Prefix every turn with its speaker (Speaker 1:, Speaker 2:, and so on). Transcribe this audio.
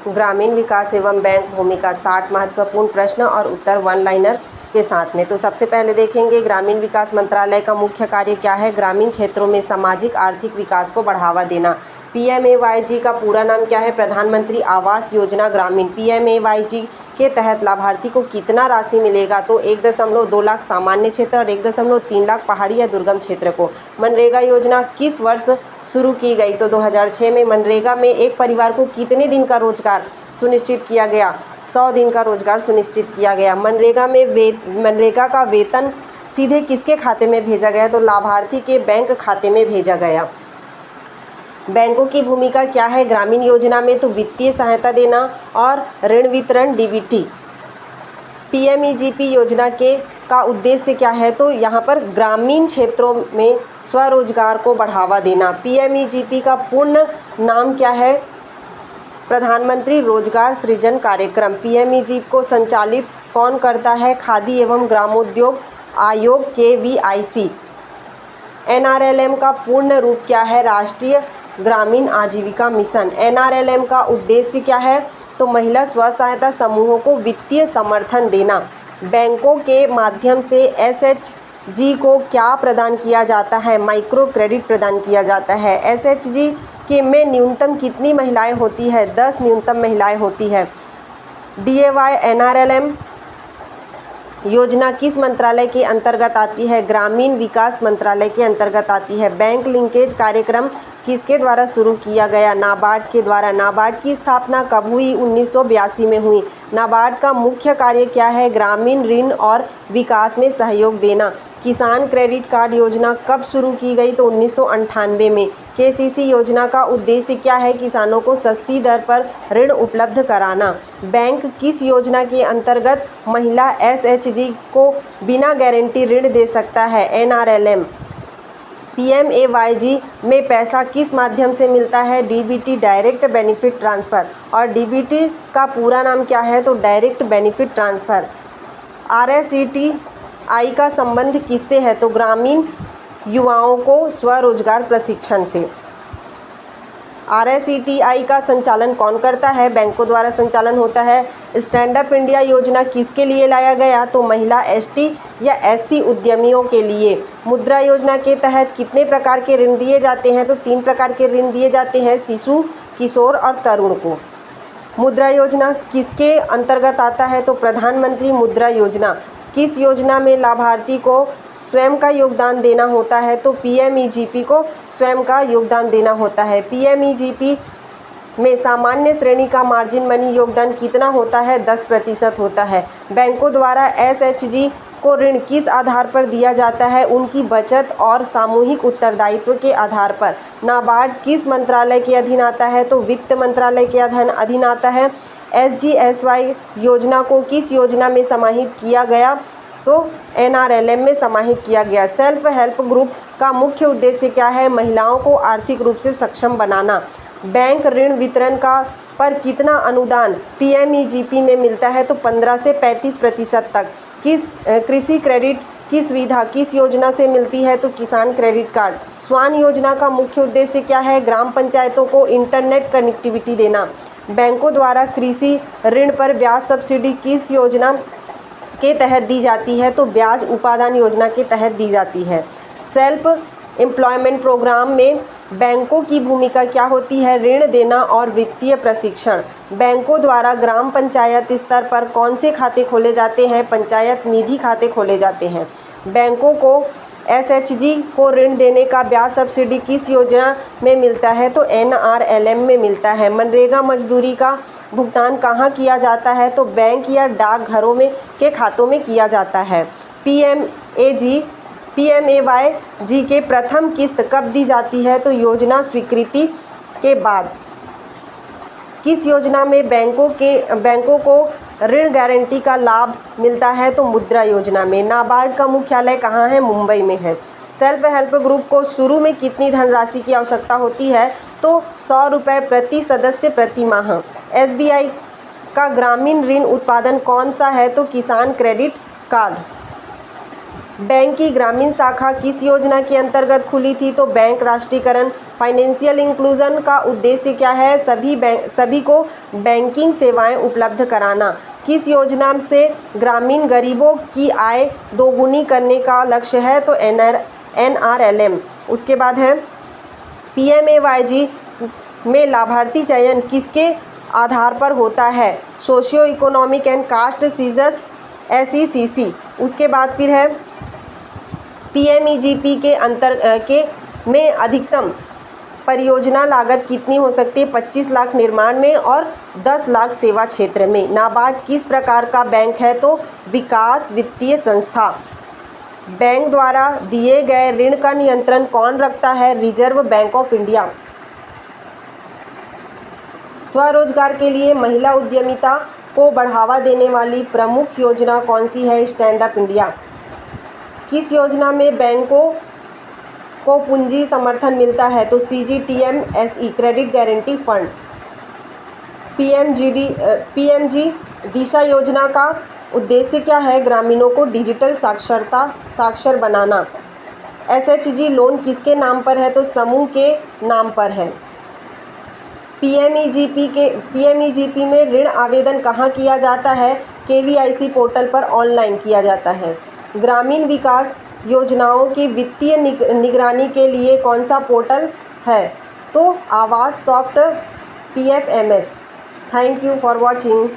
Speaker 1: ग्रामीण विकास एवं बैंक भूमिका 60 महत्वपूर्ण प्रश्न और उत्तर वन लाइनर के साथ में। तो सबसे पहले देखेंगे ग्रामीण विकास मंत्रालय का मुख्य कार्य क्या है। ग्रामीण क्षेत्रों में सामाजिक आर्थिक विकास को बढ़ावा देना। PMAYG का पूरा नाम क्या है? प्रधानमंत्री आवास योजना ग्रामीण। PMAYG के तहत लाभार्थी को कितना राशि मिलेगा? तो 1.2 लाख सामान्य क्षेत्र और 1.3 लाख पहाड़ी या दुर्गम क्षेत्र को। मनरेगा योजना किस वर्ष शुरू की गई? तो 2006 में। मनरेगा में एक परिवार को कितने दिन का रोजगार सुनिश्चित किया गया? 100 दिन का रोजगार सुनिश्चित किया गया। मनरेगा का वेतन सीधे किसके खाते में भेजा गया? तो लाभार्थी के बैंक खाते में भेजा गया। बैंकों की भूमिका क्या है ग्रामीण योजना में? तो वित्तीय सहायता देना और ऋण वितरण DBT। PMEGP योजना का उद्देश्य क्या है? तो यहाँ पर ग्रामीण क्षेत्रों में स्वरोजगार को बढ़ावा देना। PMEGP का पूर्ण नाम क्या है? प्रधानमंत्री रोजगार सृजन कार्यक्रम। PMEGP को संचालित कौन करता है? खादी एवं ग्रामोद्योग आयोग KVIC। NRLM का पूर्ण रूप क्या है? राष्ट्रीय ग्रामीण आजीविका मिशन। NRLM का उद्देश्य क्या है? तो महिला स्व सहायता समूहों को वित्तीय समर्थन देना। बैंकों के माध्यम से SHG को क्या प्रदान किया जाता है? माइक्रो क्रेडिट प्रदान किया जाता है। SHG के में न्यूनतम कितनी महिलाएं होती है? 10 न्यूनतम महिलाएं होती है। DAY NRLM योजना किस मंत्रालय के अंतर्गत आती है? ग्रामीण विकास मंत्रालय के अंतर्गत आती है। बैंक लिंकेज कार्यक्रम किसके द्वारा शुरू किया गया? नाबार्ड के द्वारा। नाबार्ड की स्थापना कब हुई? 1982 में हुई। नाबार्ड का मुख्य कार्य क्या है? ग्रामीण ऋण और विकास में सहयोग देना। किसान क्रेडिट कार्ड योजना कब शुरू की गई? तो 1998 में। KCC योजना का उद्देश्य क्या है? किसानों को सस्ती दर पर ऋण उपलब्ध कराना। बैंक किस योजना के अंतर्गत महिला SHG को बिना गारंटी ऋण दे सकता है? NRLM। PMAYG में पैसा किस माध्यम से मिलता है? DBT direct benefit transfer. और DBT का पूरा नाम क्या है? तो डायरेक्ट बेनिफिट ट्रांसफ़र। RSETI का संबंध किससे है? तो ग्रामीण युवाओं को स्वरोजगार प्रशिक्षण से। RSETI का संचालन कौन करता है? बैंकों द्वारा संचालन होता है। स्टैंड अप इंडिया योजना किसके लिए लाया गया? तो महिला ST या SC उद्यमियों के लिए। मुद्रा योजना के तहत कितने प्रकार के ऋण दिए जाते हैं? तो 3 प्रकार के ऋण दिए जाते हैं, शिशु, किशोर और तरुण को। मुद्रा योजना किसके अंतर्गत आता है? तो प्रधानमंत्री मुद्रा योजना। किस योजना में लाभार्थी को स्वयं का योगदान देना होता है? तो PMEGP को स्वयं का योगदान देना होता है। PMEGP में सामान्य श्रेणी का मार्जिन मनी योगदान कितना होता है? 10% होता है। बैंकों द्वारा SHG को ऋण किस आधार पर दिया जाता है? उनकी बचत और सामूहिक उत्तरदायित्व के आधार पर। नाबार्ड किस मंत्रालय के अधीन आता है? तो वित्त मंत्रालय के अधीन आता है। SGSY योजना को किस योजना में समाहित किया गया? तो NRLM में समाहित किया गया। सेल्फ हेल्प ग्रुप का मुख्य उद्देश्य क्या है? महिलाओं को आर्थिक रूप से सक्षम बनाना। बैंक ऋण वितरण पर कितना अनुदान PMEGP में मिलता है? तो 15 से 35% तक। कृषि क्रेडिट की सुविधा किस योजना से मिलती है? तो किसान क्रेडिट कार्ड। स्वान योजना का मुख्य उद्देश्य क्या है? ग्राम पंचायतों को इंटरनेट कनेक्टिविटी देना। बैंकों द्वारा कृषि ऋण पर ब्याज सब्सिडी किस योजना के तहत दी जाती है? तो ब्याज उपादान योजना के तहत दी जाती है। सेल्फ एम्प्लॉयमेंट प्रोग्राम में बैंकों की भूमिका क्या होती है? ऋण देना और वित्तीय प्रशिक्षण। बैंकों द्वारा ग्राम पंचायत स्तर पर कौन से खाते खोले जाते हैं? पंचायत निधि खाते खोले जाते हैं। बैंकों को SHG को ऋण देने का ब्याज सब्सिडी किस योजना में मिलता है? तो NRLM में मिलता है। मनरेगा मजदूरी का भुगतान कहाँ किया जाता है? तो बैंक या डाकघरों के खातों में किया जाता है। PMAYG के प्रथम किस्त कब दी जाती है? तो योजना स्वीकृति के बाद। किस योजना में बैंकों को ऋण गारंटी का लाभ मिलता है? तो मुद्रा योजना में। नाबार्ड का मुख्यालय कहाँ है? मुंबई में है। सेल्फ हेल्प ग्रुप को शुरू में कितनी धनराशि की आवश्यकता होती है? तो 100 रुपये प्रति सदस्य प्रति माह। SBI का ग्रामीण ऋण उत्पादन कौन सा है? तो किसान क्रेडिट कार्ड। बैंक की ग्रामीण शाखा किस योजना के अंतर्गत खुली थी? तो बैंक राष्ट्रीयकरण। फाइनेंशियल इंक्लूजन का उद्देश्य क्या है? सभी को बैंकिंग सेवाएं उपलब्ध कराना। किस योजना से ग्रामीण गरीबों की आय दोगुनी करने का लक्ष्य है? तो NRLM। उसके बाद है PMAYG में लाभार्थी चयन किसके आधार पर होता है? सोशियो इकोनॉमिक एंड कास्ट सीजस SECC। उसके बाद फिर है PMEGP के में अधिकतम परियोजना लागत कितनी हो सकती है? 25 लाख निर्माण में और 10 लाख सेवा क्षेत्र में। नाबार्ड किस प्रकार का बैंक है? तो विकास वित्तीय संस्था। बैंक द्वारा दिए गए ऋण का नियंत्रण कौन रखता है? Reserve bank of India. स्वरोजगार के लिए महिला उद्यमिता को बढ़ावा देने वाली प्रमुख योजना कौन सी है? Stand up India. किस योजना में बैंकों को पूंजी समर्थन मिलता है? तो CGTMSE credit guarantee fund. PMG दिशा योजना का उद्देश्य क्या है? ग्रामीणों को डिजिटल साक्षर बनाना। SHG लोन किसके नाम पर है? तो समूह के नाम पर है। PMEGP में ऋण आवेदन कहाँ किया जाता है? KVIC पोर्टल पर ऑनलाइन किया जाता है। ग्रामीण विकास योजनाओं की वित्तीय निगरानी के लिए कौन सा पोर्टल है? तो आवास soft PFMS। Thank you for watching.